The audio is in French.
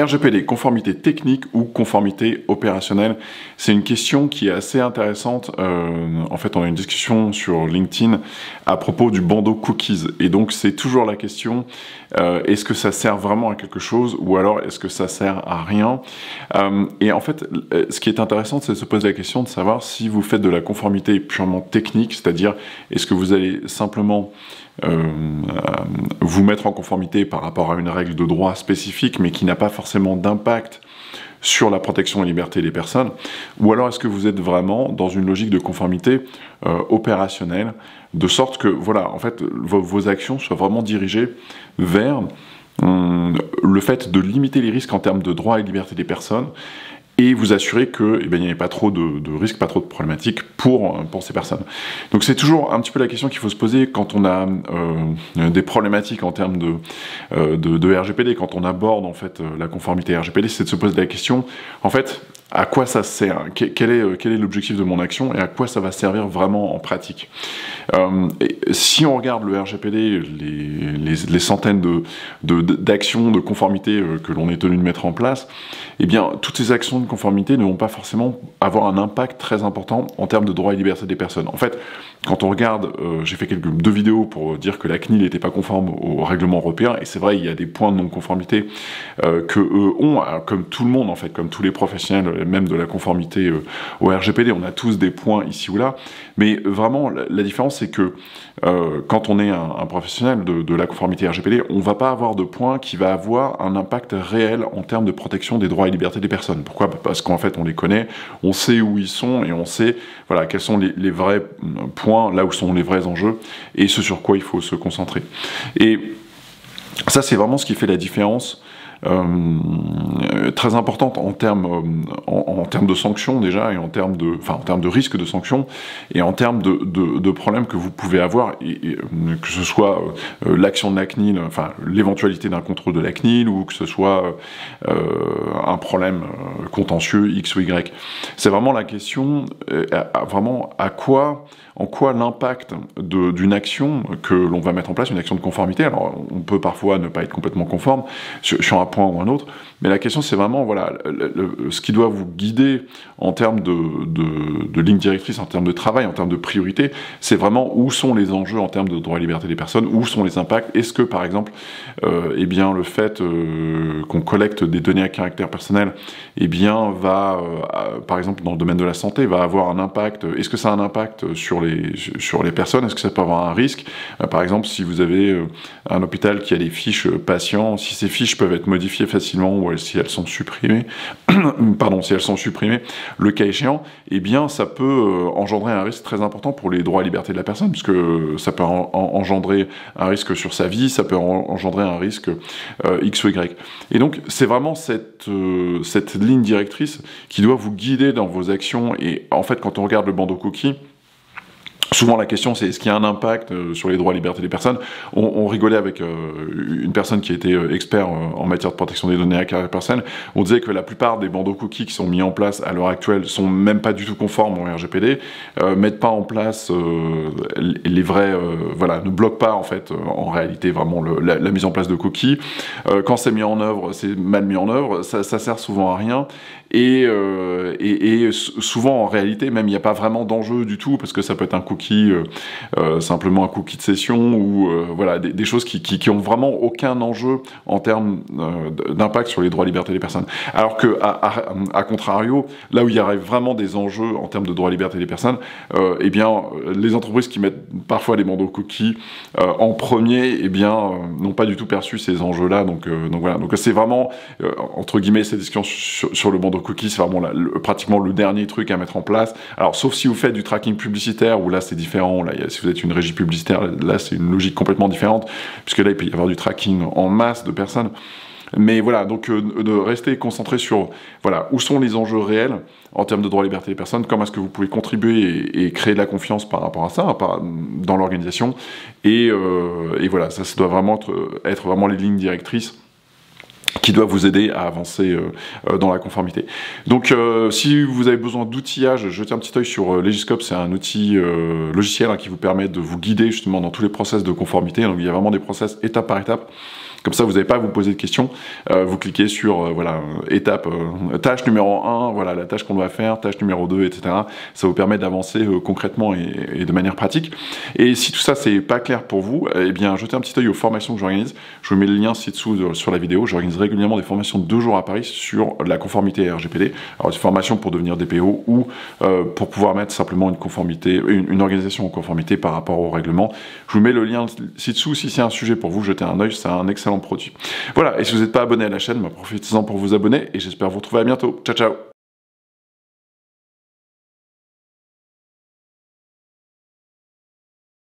RGPD, conformité technique ou conformité opérationnelle? C'est une question qui est assez intéressante. En fait, on a une discussion sur LinkedIn à propos du bandeau cookies. Et donc, c'est toujours la question, est-ce que ça sert vraiment à quelque chose ou alors est-ce que ça sert à rien? Et en fait, ce qui est intéressant, c'est de se poser la question de savoir si vous faites de la conformité purement technique, c'est-à-dire est-ce que vous allez simplement vous mettre en conformité par rapport à une règle de droit spécifique, mais qui n'a pas forcément d'impact sur la protection et liberté des personnes, ou alors est-ce que vous êtes vraiment dans une logique de conformité opérationnelle, de sorte que, voilà, en fait, vos actions soient vraiment dirigées vers le fait de limiter les risques en termes de droits et liberté des personnes, et vous assurer qu'il n'y ait pas trop de risques, pas trop de problématiques pour ces personnes. Donc c'est toujours un petit peu la question qu'il faut se poser quand on a des problématiques en termes de RGPD, quand on aborde en fait la conformité RGPD, c'est de se poser la question, en fait, à quoi ça sert? Quel est l'objectif de mon action et à quoi ça va servir vraiment en pratique? Si on regarde le RGPD, les centaines d'actions de conformité que l'on est tenu de mettre en place, eh bien, toutes ces actions de conformité ne vont pas forcément avoir un impact très important en termes de droits et liberté des personnes. En fait, quand on regarde, j'ai fait deux vidéos pour dire que la CNIL n'était pas conforme au règlement européen, et c'est vrai, il y a des points de non-conformité que eux ont, comme tout le monde en fait, comme tous les professionnels, même de la conformité au RGPD, on a tous des points ici ou là, mais vraiment, la différence c'est que quand on est un professionnel de la conformité RGPD, on ne va pas avoir de point qui va avoir un impact réel en termes de protection des droits et libertés des personnes. Pourquoi? Parce qu'en fait, on les connaît, on sait où ils sont et on sait voilà, quels sont les vrais points, là où sont les vrais enjeux et ce sur quoi il faut se concentrer. Et ça, c'est vraiment ce qui fait la différence très importante en termes de sanctions déjà et en termes de risque de sanctions et en termes de problèmes que vous pouvez avoir que ce soit l'action de la CNIL, enfin l'éventualité d'un contrôle de la CNIL ou que ce soit un problème contentieux X ou Y. C'est vraiment la question en quoi l'impact d'une action que l'on va mettre en place, une action de conformité, alors on peut parfois ne pas être complètement conforme sur un point ou un autre, mais la question c'est vraiment voilà, ce qui doit vous guider en termes de ligne directrice, en termes de travail, en termes de priorité, c'est vraiment où sont les enjeux en termes de droits et liberté des personnes, où sont les impacts, est-ce que par exemple eh bien, le fait qu'on collecte des données à caractère personnel eh bien, va, par exemple dans le domaine de la santé, va avoir un impact, est-ce que ça a un impact sur les personnes, est-ce que ça peut avoir un risque, par exemple si vous avez un hôpital qui a des fiches patients, si ces fiches peuvent être modifiées facilement ou si elles sont supprimées, le cas échéant, eh bien ça peut engendrer un risque très important pour les droits et libertés de la personne, puisque ça peut engendrer un risque sur sa vie, ça peut engendrer un risque X ou Y. Et donc c'est vraiment cette ligne directrice qui doit vous guider dans vos actions, et en fait quand on regarde le bandeau cookie, souvent la question c'est est-ce qu'il y a un impact sur les droits et libertés des personnes. On rigolait avec une personne qui était expert en matière de protection des données à caractère personnel. On disait que la plupart des bandeaux cookies qui sont mis en place à l'heure actuelle sont même pas du tout conformes au RGPD, mettent pas en place les vrais, voilà, ne bloquent pas en fait en réalité vraiment la mise en place de cookies. Quand c'est mis en œuvre, c'est mal mis en œuvre, ça sert souvent à rien. Et souvent en réalité même il n'y a pas vraiment d'enjeu du tout parce que ça peut être un cookie simplement un cookie de session ou voilà des choses qui ont vraiment aucun enjeu en termes d'impact sur les droits et libertés des personnes. Alors que à contrario, là où il y aurait vraiment des enjeux en termes de droits et libertés des personnes, eh bien les entreprises qui mettent parfois des bandeaux cookies en premier, eh bien n'ont pas du tout perçu ces enjeux-là. Donc voilà. Donc c'est vraiment entre guillemets cette discussion sur le bandeau cookie, c'est vraiment pratiquement le dernier truc à mettre en place. Alors sauf si vous faites du tracking publicitaire où là c'est différent, là, si vous êtes une régie publicitaire, là c'est une logique complètement différente, puisque là il peut y avoir du tracking en masse de personnes. Mais voilà, donc de rester concentré sur voilà, où sont les enjeux réels en termes de droits et libertés des personnes, comment est-ce que vous pouvez contribuer et créer de la confiance par rapport à ça, dans l'organisation, et voilà, ça doit vraiment être vraiment les lignes directrices qui doit vous aider à avancer dans la conformité. Donc si vous avez besoin d'outillage, jetez un petit œil sur Legiscope, c'est un outil logiciel qui vous permet de vous guider justement dans tous les process de conformité. Donc il y a vraiment des process étape par étape Comme ça, vous n'avez pas à vous poser de questions. Vous cliquez sur voilà, étape, tâche numéro 1, voilà la tâche qu'on doit faire, tâche numéro 2, etc. Ça vous permet d'avancer concrètement et de manière pratique. Et si tout ça c'est pas clair pour vous, eh bien jetez un petit œil aux formations que j'organise. Je vous mets le lien ci-dessous sur la vidéo. J'organise régulièrement des formations de 2 jours à Paris sur la conformité RGPD. Alors des formations pour devenir DPO ou pour pouvoir mettre simplement une conformité, une organisation en conformité par rapport au règlement. Je vous mets le lien ci-dessous. Si c'est un sujet pour vous, jetez un œil, c'est un excellent produit. Voilà, et si vous n'êtes pas abonné à la chaîne, profitez-en pour vous abonner et j'espère vous retrouver à bientôt. Ciao ciao.